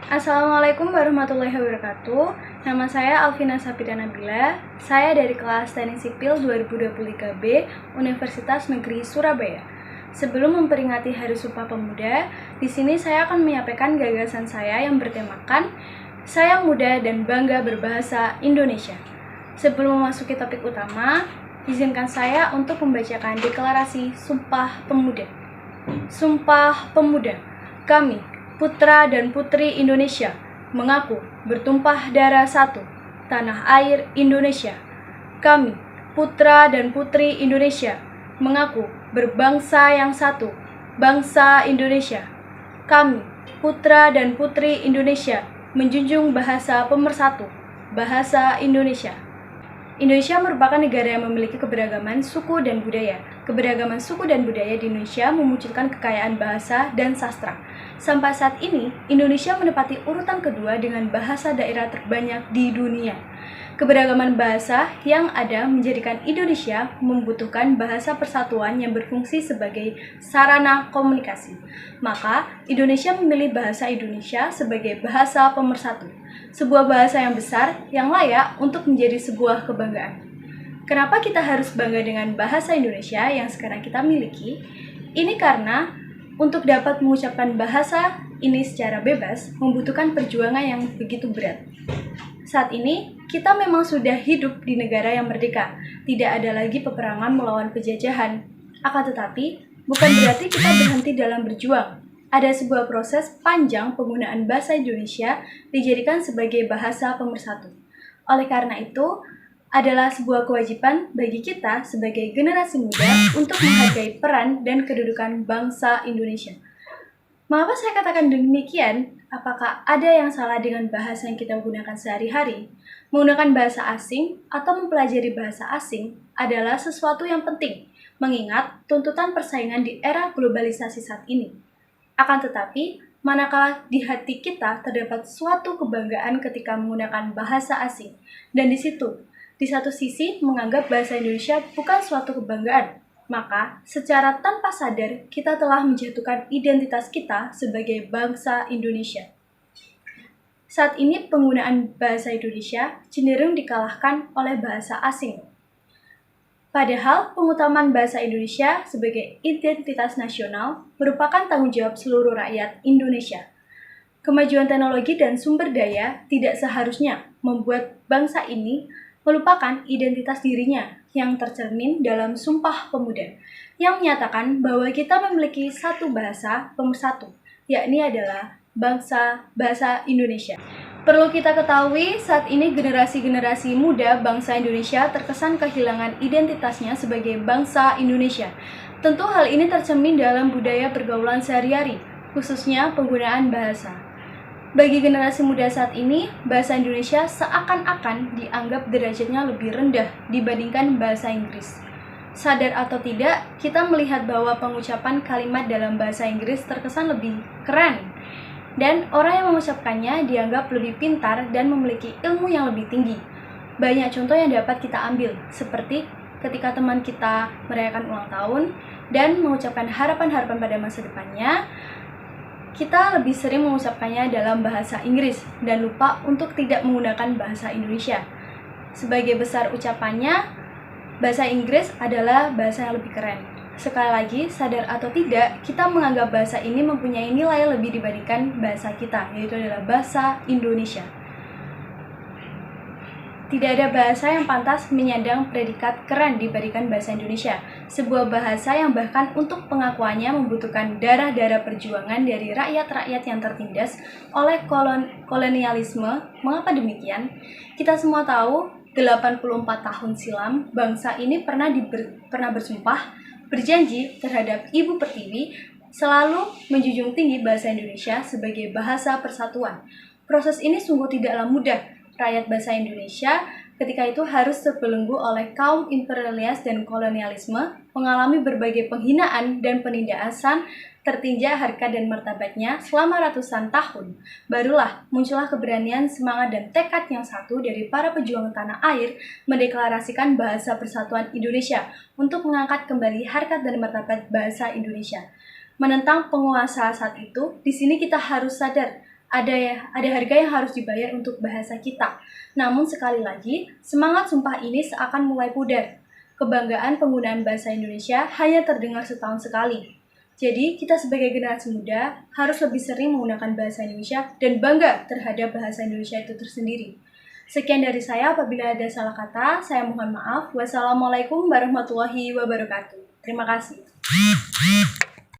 Assalamualaikum warahmatullahi wabarakatuh. Nama saya Alvina Sapida Nabila. Saya dari kelas Teknik Sipil 2023B Universitas Negeri Surabaya. Sebelum memperingati Hari Sumpah Pemuda, di sini saya akan menyampaikan gagasan saya yang bertemakan Saya Muda dan Bangga Berbahasa Indonesia. Sebelum memasuki topik utama, izinkan saya untuk membacakan deklarasi Sumpah Pemuda. Sumpah Pemuda. Kami, putra dan putri Indonesia, mengaku bertumpah darah satu, tanah air Indonesia. Kami, putra dan putri Indonesia, mengaku berbangsa yang satu, bangsa Indonesia. Kami, putra dan putri Indonesia, menjunjung bahasa pemersatu, bahasa Indonesia. Indonesia merupakan negara yang memiliki keberagaman suku dan budaya. Keberagaman suku dan budaya di Indonesia memunculkan kekayaan bahasa dan sastra. Sampai saat ini, Indonesia menempati urutan kedua dengan bahasa daerah terbanyak di dunia. Keberagaman bahasa yang ada menjadikan Indonesia membutuhkan bahasa persatuan yang berfungsi sebagai sarana komunikasi. Maka, Indonesia memilih bahasa Indonesia sebagai bahasa pemersatu, sebuah bahasa yang besar yang layak untuk menjadi sebuah kebanggaan. Kenapa kita harus bangga dengan bahasa Indonesia yang sekarang kita miliki? Ini karena untuk dapat mengucapkan bahasa ini secara bebas membutuhkan perjuangan yang begitu berat. Saat ini, kita memang sudah hidup di negara yang merdeka. Tidak ada lagi peperangan melawan penjajahan. Akan tetapi, bukan berarti kita berhenti dalam berjuang. Ada sebuah proses panjang penggunaan bahasa Indonesia dijadikan sebagai bahasa pemersatu. Oleh karena itu, adalah sebuah kewajiban bagi kita sebagai generasi muda untuk menghargai peran dan kedudukan bangsa Indonesia. Mengapa saya katakan demikian? Apakah ada yang salah dengan bahasa yang kita gunakan sehari-hari? Menggunakan bahasa asing atau mempelajari bahasa asing adalah sesuatu yang penting, mengingat tuntutan persaingan di era globalisasi saat ini. Akan tetapi, manakala di hati kita terdapat suatu kebanggaan ketika menggunakan bahasa asing, dan di satu sisi menganggap bahasa Indonesia bukan suatu kebanggaan, maka secara tanpa sadar kita telah menjatuhkan identitas kita sebagai bangsa Indonesia. Saat ini penggunaan bahasa Indonesia cenderung dikalahkan oleh bahasa asing. Padahal pengutamaan bahasa Indonesia sebagai identitas nasional merupakan tanggung jawab seluruh rakyat Indonesia. Kemajuan teknologi dan sumber daya tidak seharusnya membuat bangsa ini melupakan identitas dirinya yang tercermin dalam Sumpah Pemuda, yang menyatakan bahwa kita memiliki satu bahasa pemersatu, yakni adalah bahasa Indonesia. Perlu kita ketahui, saat ini generasi-generasi muda bangsa Indonesia terkesan kehilangan identitasnya sebagai bangsa Indonesia. Tentu hal ini tercermin dalam budaya pergaulan sehari-hari, khususnya penggunaan bahasa. Bagi generasi muda saat ini, bahasa Indonesia seakan-akan dianggap derajatnya lebih rendah dibandingkan bahasa Inggris. Sadar atau tidak, kita melihat bahwa pengucapan kalimat dalam bahasa Inggris terkesan lebih keren, dan orang yang mengucapkannya dianggap lebih pintar dan memiliki ilmu yang lebih tinggi. Banyak contoh yang dapat kita ambil, seperti ketika teman kita merayakan ulang tahun dan mengucapkan harapan-harapan pada masa depannya, kita lebih sering mengucapkannya dalam bahasa Inggris dan lupa untuk tidak menggunakan bahasa Indonesia. Sebagai besar ucapannya, bahasa Inggris adalah bahasa yang lebih keren. Sekali lagi, sadar atau tidak, kita menganggap bahasa ini mempunyai nilai lebih dibandingkan bahasa kita, yaitu adalah bahasa Indonesia. Tidak ada bahasa yang pantas menyandang predikat keren dibandingkan bahasa Indonesia. Sebuah bahasa yang bahkan untuk pengakuannya membutuhkan darah-darah perjuangan dari rakyat-rakyat yang tertindas oleh kolonialisme. Mengapa demikian? Kita semua tahu, 84 tahun silam, bangsa ini pernah bersumpah, berjanji terhadap Ibu Pertiwi selalu menjunjung tinggi bahasa Indonesia sebagai bahasa persatuan. Proses ini sungguh tidaklah mudah. Rakyat bahasa Indonesia ketika itu harus terbelenggu oleh kaum imperialis dan kolonialisme, mengalami berbagai penghinaan dan penindasan, tertinjak harkat dan martabatnya selama ratusan tahun. Barulah muncullah keberanian, semangat, dan tekad yang satu dari para pejuang tanah air mendeklarasikan bahasa persatuan Indonesia untuk mengangkat kembali harkat dan martabat bahasa Indonesia. Menentang penguasa saat itu, di sini kita harus sadar ada harga yang harus dibayar untuk bahasa kita. Namun sekali lagi, semangat sumpah ini seakan mulai pudar. Kebanggaan penggunaan bahasa Indonesia hanya terdengar setahun sekali. Jadi, kita sebagai generasi muda harus lebih sering menggunakan bahasa Indonesia dan bangga terhadap bahasa Indonesia itu tersendiri. Sekian dari saya, apabila ada salah kata, saya mohon maaf. Wassalamualaikum warahmatullahi wabarakatuh. Terima kasih.